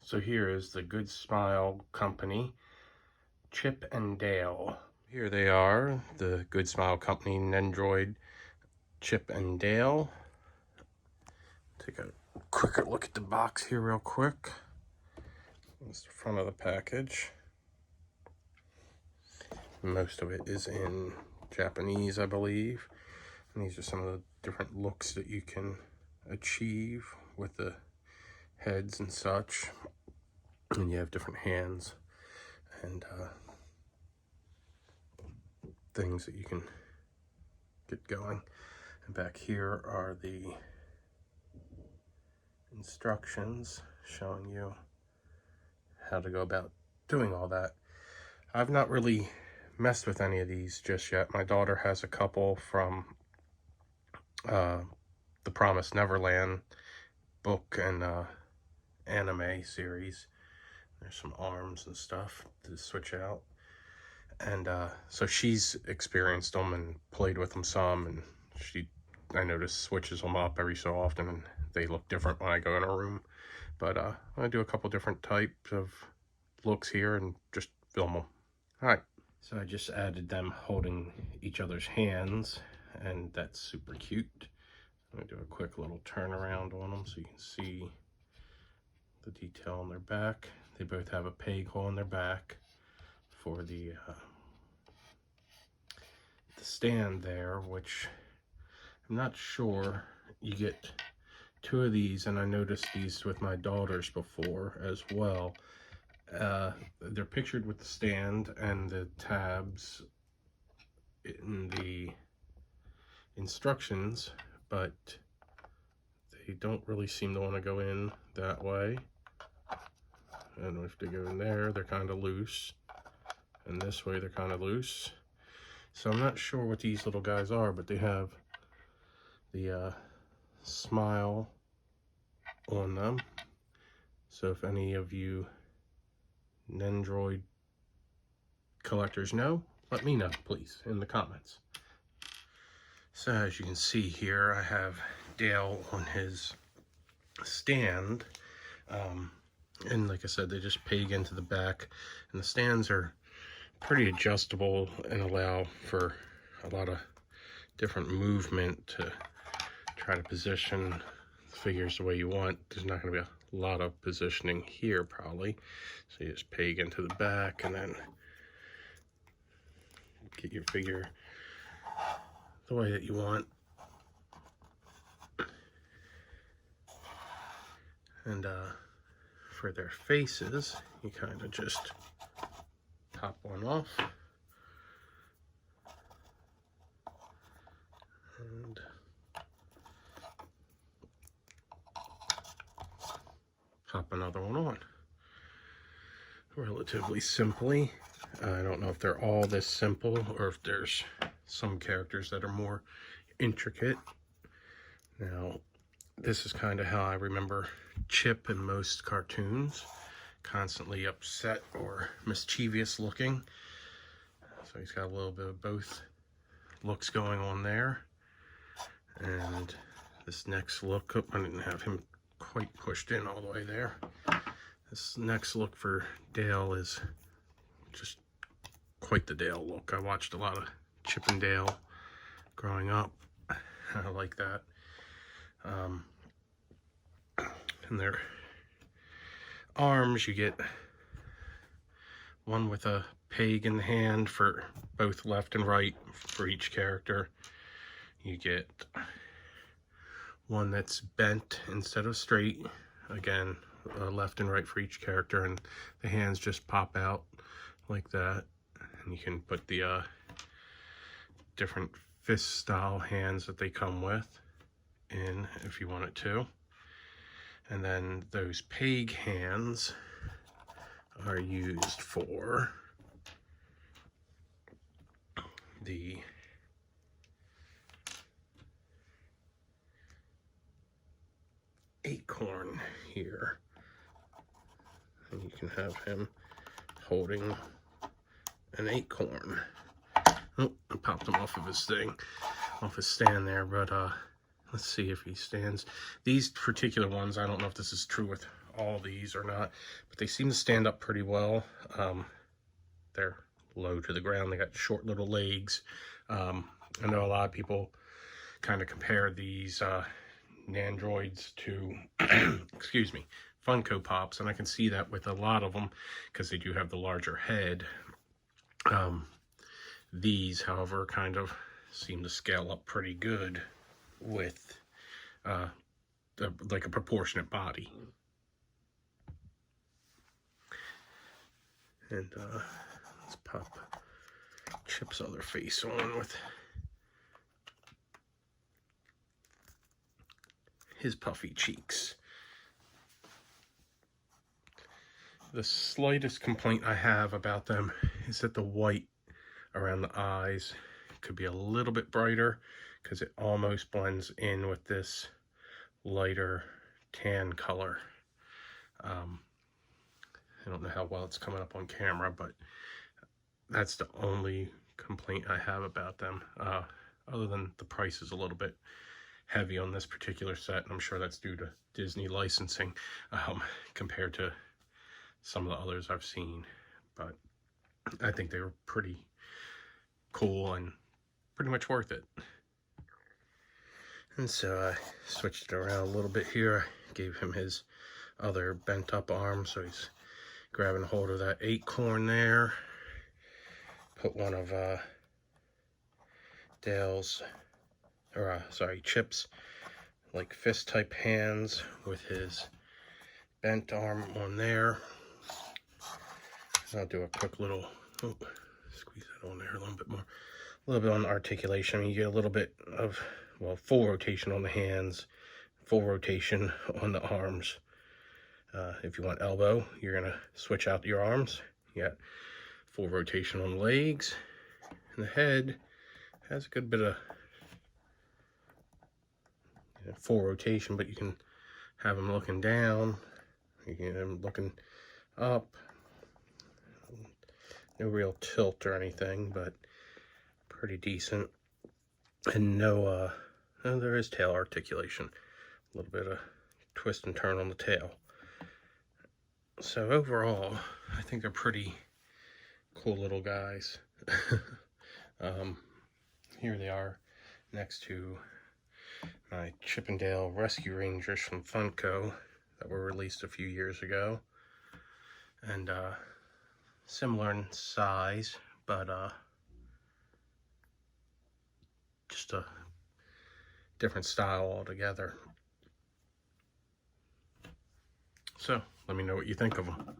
So here is the Good Smile Company, Chip and Dale. Here they are, the Good Smile Company Nendoroid, Chip and Dale. Take a quicker look at the box here real quick. That's the front of the package. Most of it is in Japanese, I believe. And these are some of the different looks that you can achieve with the heads and such. And you have different hands and things that you can get going. And back here are the instructions showing you how to go about doing all that. I've not really messed with any of these just yet. My daughter has a couple from the Promised Neverland book and anime series. There's some arms and stuff to switch out. And so she's experienced them and played with them some, and I noticed switches them up every so often, and they look different when I go in a room. But I do a couple different types of looks here and just film them. All right, so I just added them holding each other's hands, and that's super cute. I'm gonna do a quick little turnaround on them so you can see the detail on their back. They both have a peg hole in their back for the stand there, which I'm not sure. You get two of these, and I noticed these with my daughters before as well. They're pictured with the stand and the tabs in the instructions, but they don't really seem to want to go in that way. And if they go in there, they're kind of loose, and this way they're kind of loose. So I'm not sure what these little guys are, but they have the smile on them. So if any of you Nendoroid collectors know, let me know, please, in the comments. So as you can see here, I have Dale on his stand. And like I said, they just peg into the back, and the stands are pretty adjustable and allow for a lot of different movement to try to position the figures the way you want. There's not going to be a lot of positioning here probably, so you just peg into the back and then get your figure the way that you want. And for their faces, you kind of just pop one off and pop another one on. Relatively simply. I don't know if they're all this simple or if there's some characters that are more intricate. Now, this is kind of how I remember Chip in most cartoons, constantly upset or mischievous looking. So he's got a little bit of both looks going on there. And this next look, I didn't have him quite pushed in all the way there. This next look for Dale is just quite the Dale look. I watched a lot of Chip and Dale growing up. I like that. And their arms, you get one with a peg in the hand for both left and right for each character. You get one that's bent instead of straight, again, left and right for each character, and the hands just pop out like that. And you can put the different fist style hands that they come with in if you wanted to. And then those peg hands are used for the acorn here. And you can have him holding an acorn. Oh, I popped him off of his thing, off his stand there, but let's see if he stands. These particular ones, I don't know if this is true with all these or not, but they seem to stand up pretty well. They're low to the ground. They got short little legs. I know a lot of people kind of compare these Nendoroids to, excuse me, Funko Pops, and I can see that with a lot of them because they do have the larger head. These, however, kind of seem to scale up pretty good with like a proportionate body. And let's pop Chip's other face on with his puffy cheeks. The slightest complaint I have about them is that the white around the eyes could be a little bit brighter, because it almost blends in with this lighter tan color. I don't know how well it's coming up on camera, but that's the only complaint I have about them. Other than the price is a little bit heavy on this particular set, and I'm sure that's due to Disney licensing compared to some of the others I've seen. But I think they were pretty cool and pretty much worth it. And so I switched it around a little bit here. I gave him his other bent up arm, so he's grabbing hold of that acorn there. Put one of Chip's like fist type hands with his bent arm on there. I'll do a quick little, squeeze that on there a little bit more. A little bit on articulation. I mean, you get a little bit of, well, full rotation on the hands, full rotation on the arms. If you want elbow, you're gonna switch out your arms. You got full rotation on the legs, and the head has a good bit of full rotation, but you can have them looking down, you can have them looking up. No real tilt or anything, but pretty decent. And no, there is tail articulation. A little bit of twist and turn on the tail. So overall, I think they're pretty cool little guys. Here they are next to my Chip 'n Dale Rescue Rangers from Funko that were released a few years ago. And similar in size, but just a different style altogether. So let me know what you think of them.